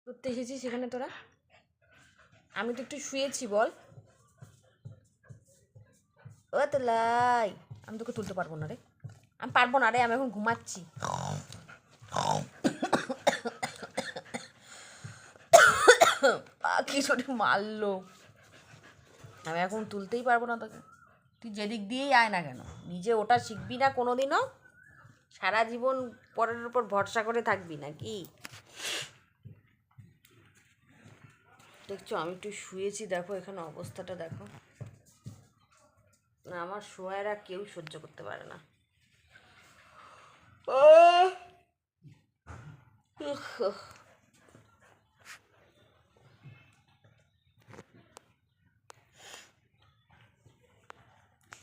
করতে এসেছি সেখানে তোরা? আমি তো একটু শুয়েছি, বল। ও তো লাই, আমি তোকে তুলতে পারবো না রে, আমি পারবো না রে, আমি এখন ঘুমাচ্ছি। কি ছোট মারলো, আমি এখন তুলতেই পারবো না তোকে। তুই যেদিক দিয়েই আয় না কেন, নিজে ওটা শিখবি না কোনোদিনও, সারা জীবন পরের উপর ভরসা করে থাকবি নাকি? দেখছো আমি একটু শুয়েছি, দেখো এখানে অবস্থাটা দেখো না, আমার শোয়ারা কেউ সহ্য করতে পারে না।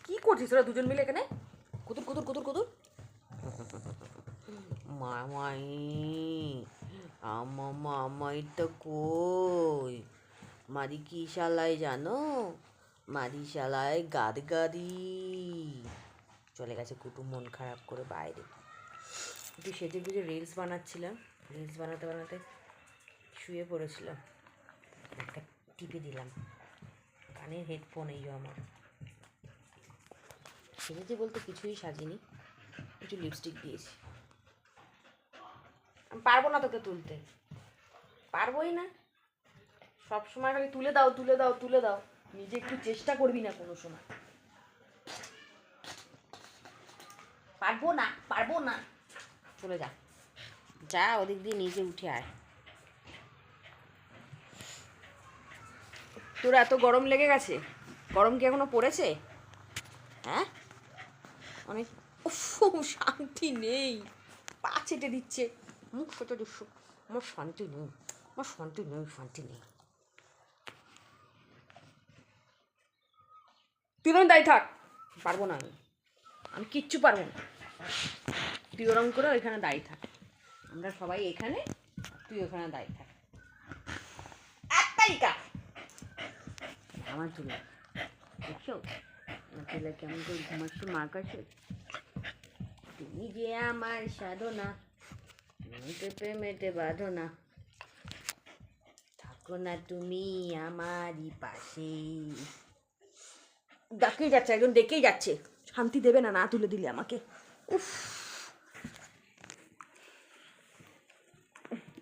কি করছিস তোরা দুজন মিলে এখানে? কুতুর কুতুর কুতুর কুতুর মামাই, মামাইটা কই? মারি কি শালায় জানো? মারি শালায় গাদ গাদি চলে গেছে কুটুম মন খারাপ করে বাইরে। একটু সেজে গুজে রিলস বানাচ্ছিলাম, রিলস বানাতে বানাতে শুয়ে পড়েছিলাম, একটা টিপে দিলাম, কানের হেডফোন এই আমার। সেজেছে বলতে কিছুই সাজিনি, একটু লিপস্টিক দিয়েছি। আমি পারবো না তোকে তুলতে, পারবোই না। সব সময় খালি তুলে দাও তুলে দাও তুলে দাও, নিজে একটু চেষ্টা করবি না কোনো সময়। পারবো না পারবো না, চলে যা, যা ওদিক দিয়ে নিজে উঠে আয়। তোর এত গরম লেগে গেছে, গরম কি এখনো পড়েছে? হ্যাঁ, অনেক শান্তি নেই, পা চেটে দিচ্ছে, মুখ ফেটে দিচ্ছে, আমার শান্তি নেই, আমার শান্তি নেই, শান্তি নেই। তুই ওরকম দায়ী থাক, পারবো না আমি কিচ্ছু পারবো না। তুই ওরকম করে ওইখানে দায়ী থাক, আমরা সবাই এখানে, তুই ওখানে দায়ী থাক। একটাই কাজ আমার চুলে, দেখছো চুলে কেমন করে ঘুমাচ্ছি মার কাছে। তুমি যে আমার সাধনা, মেটে প্রেমেতে বাঁধনা, থাকো না তুমি আমারই পাশে। ডাকেই যাচ্ছে, একজন ডেকেই যাচ্ছে, শান্তি দেবে না না তুলে দিলে আমাকে। উফ,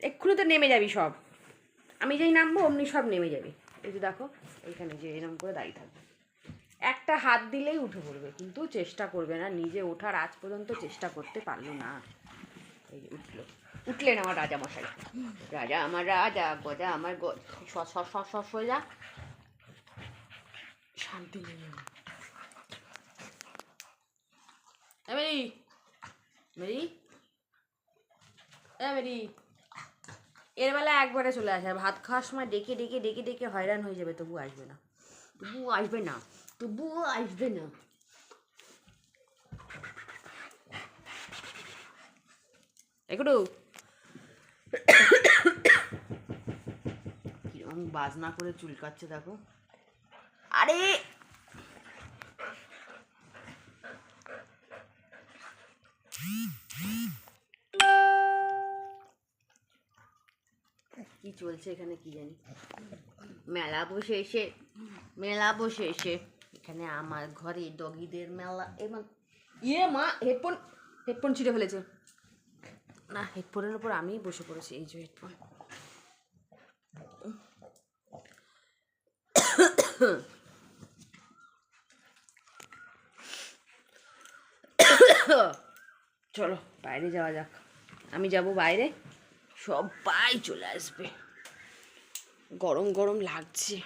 এক্ষুনি তো নেমে যাবি সব, আমি যেই নামবো অমনি সব নেমে যাবে। এই যে দেখো এইখানে যে এরকম করে দাঁড়িয়ে থাকবে, একটা হাত দিলেই উঠে পড়বে, কিন্তু চেষ্টা করবে না, নিজে ওঠার আজ পর্যন্ত চেষ্টা করতে পারলো না। এই যে উঠলো, উঠলেন আমার রাজা মশাই, রাজা আমার রাজা, গজা আমার সস হয়ে যা, শান্তি নেই। মেরি মেরি মেরি, এর বেলা একবারে চলে আসে, ভাত খাওয়ার সময় ডেকে ডেকে ডেকে ডেকে হয়রান হয়ে যাবে, তবু আসবে না, তবু আসবে না, তবুও আসবে না। একটু কিরকম বাজনা করে চুলকাচ্ছে দেখো। আরে কি চলছে এখানে কি জানি, মেলা বসে এসে, মেলা বসে এসে এখানে আমার ঘরে ডগিদের মেলা। এবং ইয়ে মা, হেডফোন হেডফোন ছিঁড়ে ফেলেছে, না হেডফোনের ওপর আমিই বসে পড়েছি, এই যে হেডফোন। চলো বাইরে যাওয়া যাক, আমি যাব বাইরে, সবাই চলে আসবে, গরম গরম লাগছে,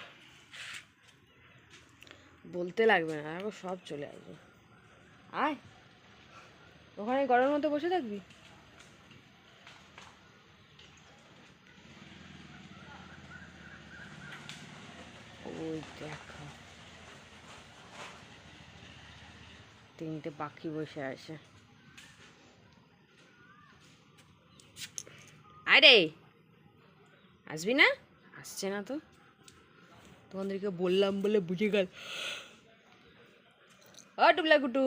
বলতে লাগবে না, এখন সব চলে আসবে। আয় ওখানে গরমের মধ্যে বসে থাকবি, ওই দেখো তিনটে পাখি বসে আছে। আরে আসবি না? আসছে না তো, তোমাদেরকে বললাম বলে বুঝে গেল। ও টুবলা গুটু,